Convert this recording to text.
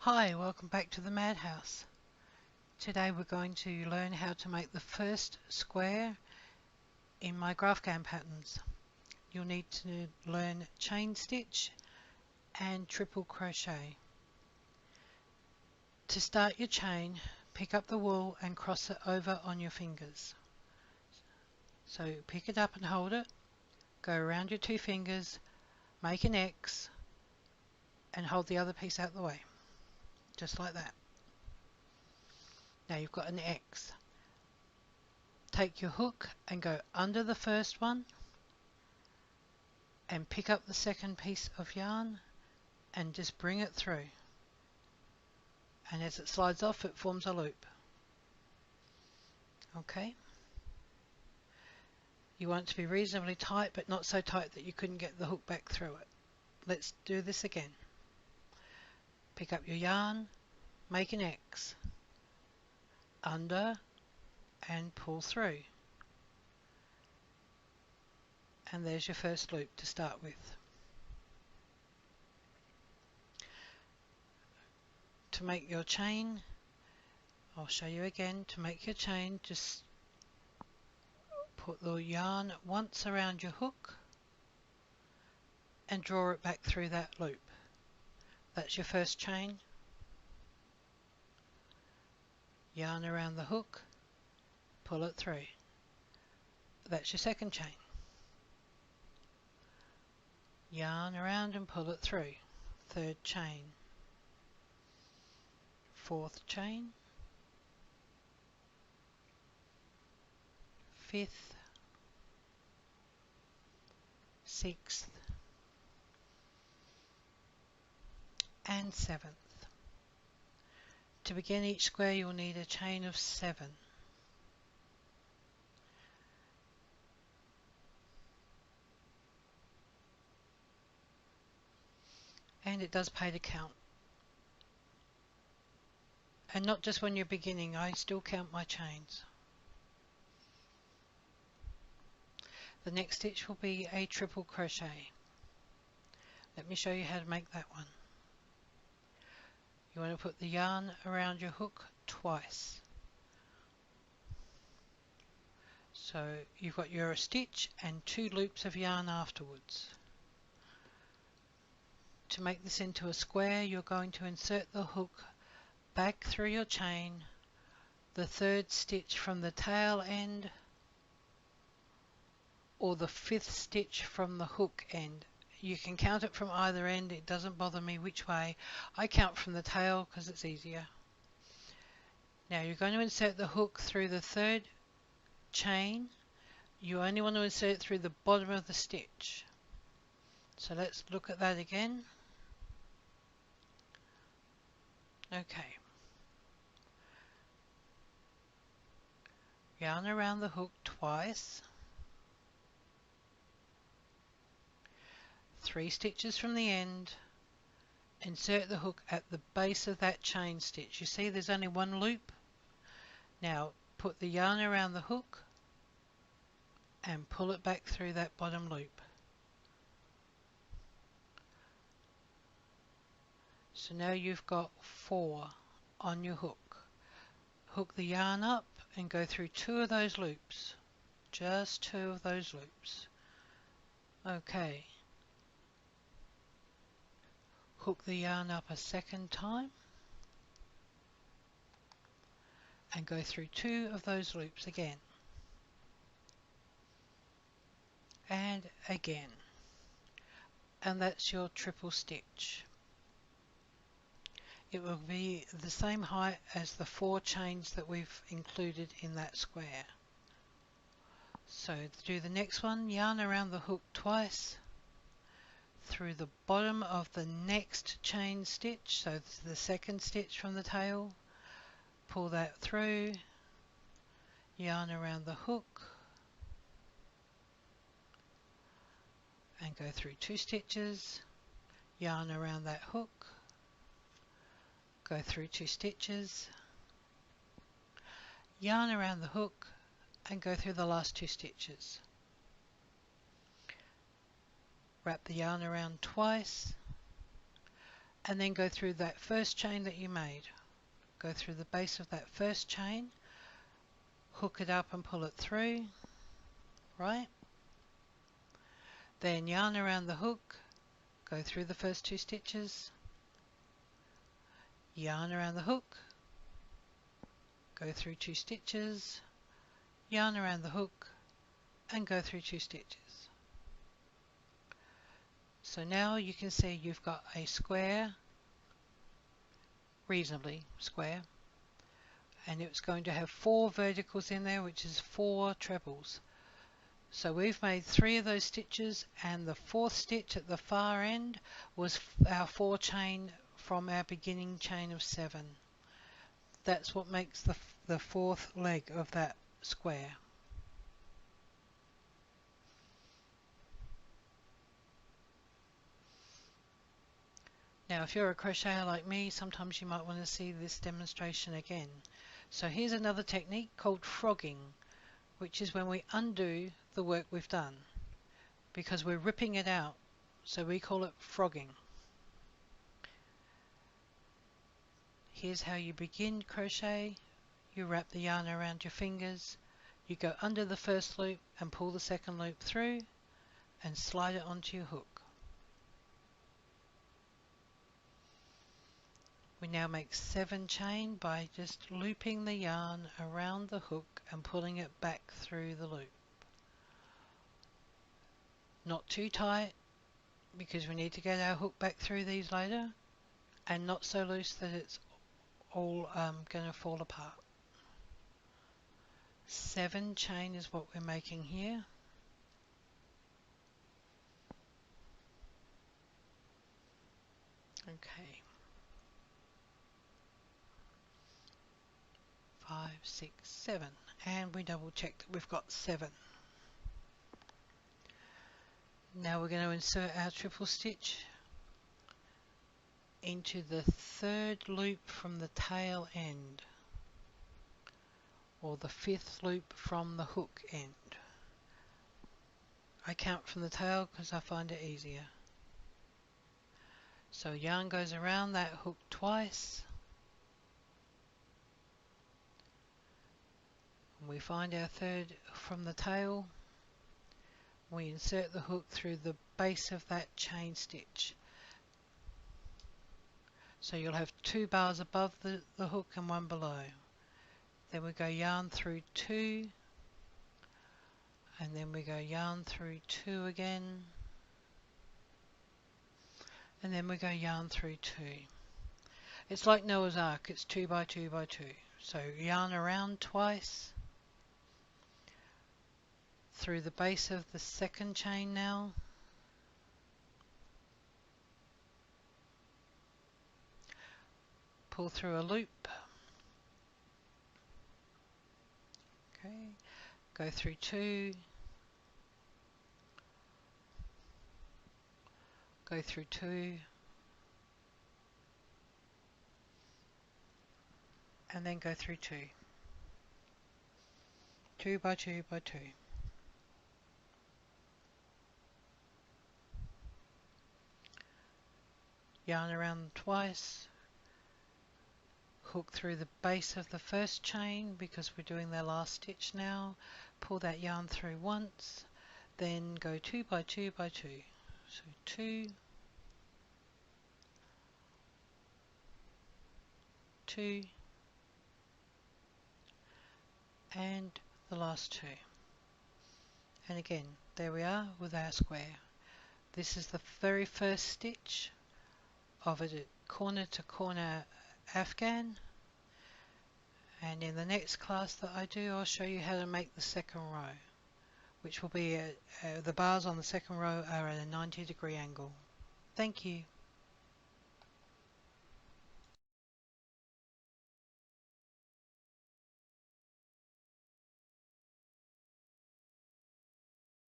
Hi, welcome back to the Madhouse. Today we're going to learn how to make the first square in my Graphghan patterns. You'll need to learn chain stitch and triple crochet. To start your chain, pick up the wool and cross it over on your fingers. So pick it up and hold it, go around your two fingers, make an X and hold the other piece out the way. Just like that. Now you've got an X. Take your hook and go under the first one and pick up the second piece of yarn and just bring it through. And as it slides off, it forms a loop. Okay? You want it to be reasonably tight, but not so tight that you couldn't get the hook back through it. Let's do this again. Pick up your yarn, make an X, under and pull through. And there's your first loop to start with. To make your chain, I'll show you again. To make your chain, just put the yarn once around your hook and draw it back through that loop. That's your first chain. Yarn around the hook, pull it through. That's your second chain. Yarn around and pull it through. Third chain. Fourth chain. Fifth. Sixth. And seventh. To begin each square you'll need a chain of 7. And it does pay to count. And not just when you're beginning, I still count my chains. The next stitch will be a triple crochet. Let me show you how to make that one. You want to put the yarn around your hook twice. So you've got your stitch and 2 loops of yarn afterwards. To make this into a square, you're going to insert the hook back through your chain, the 3rd stitch from the tail end, or the 5th stitch from the hook end. You can count it from either end, it doesn't bother me which way. I count from the tail because it's easier. Now you're going to insert the hook through the 3rd chain. You only want to insert it through the bottom of the stitch. So let's look at that again. Okay. Yarn around the hook twice. 3 stitches from the end. Insert the hook at the base of that chain stitch. You see there's only 1 loop. Now put the yarn around the hook and pull it back through that bottom loop. So now you've got 4 on your hook. Hook the yarn up and go through 2 of those loops. Just 2 of those loops. Okay. Hook the yarn up a second time and go through 2 of those loops again. And again. And that's your triple stitch. It will be the same height as the 4 chains that we've included in that square. So to do the next one, yarn around the hook twice, through the bottom of the next chain stitch, so the 2nd stitch from the tail, pull that through, yarn around the hook, and go through 2 stitches, yarn around that hook, go through 2 stitches, yarn around the hook and go through the last 2 stitches. Wrap the yarn around twice, and then go through that first chain that you made. Go through the base of that first chain, hook it up and pull it through, right? Then yarn around the hook, go through the first 2 stitches, yarn around the hook, go through 2 stitches, yarn around the hook and go through 2 stitches. So now you can see you've got a square, reasonably square, and it's going to have 4 verticals in there, which is 4 trebles. So we've made 3 of those stitches, and the 4th stitch at the far end was our 4 chain from our beginning chain of 7. That's what makes the 4th leg of that square. Now if you're a crocheter like me, sometimes you might want to see this demonstration again. So here's another technique called frogging, which is when we undo the work we've done because we're ripping it out, so we call it frogging. Here's how you begin crochet. You wrap the yarn around your fingers, you go under the first loop and pull the second loop through and slide it onto your hook. We now make 7 chain by just looping the yarn around the hook and pulling it back through the loop. Not too tight because we need to get our hook back through these later, and not so loose that it's all going to fall apart. 7 chain is what we're making here. Okay. 5, 6, 7, and we double check that we've got 7. Now we're going to insert our triple stitch into the 3rd loop from the tail end, or the 5th loop from the hook end. I count from the tail because I find it easier. So yarn goes around that hook twice. We find our 3rd from the tail. We insert the hook through the base of that chain stitch. So you'll have 2 bars above the hook and 1 below. Then we go yarn through 2, and then we go yarn through 2 again, and then we go yarn through 2. It's like Noah's Ark, it's 2 by 2 by 2. So yarn around twice, through the base of the 2nd chain now, pull through a loop, okay, go through 2, go through 2, and then go through 2. 2 by 2 by 2. Yarn around twice, hook through the base of the 1st chain because we're doing the last stitch now, pull that yarn through once, then go 2 by 2 by 2. So 2, 2, and the last 2. And again, there we are with our square. This is the very first stitch of a corner to corner Afghan, and in the next class that I do, I'll show you how to make the 2nd row, which will be the bars on the 2nd row are at a 90-degree angle. Thank you.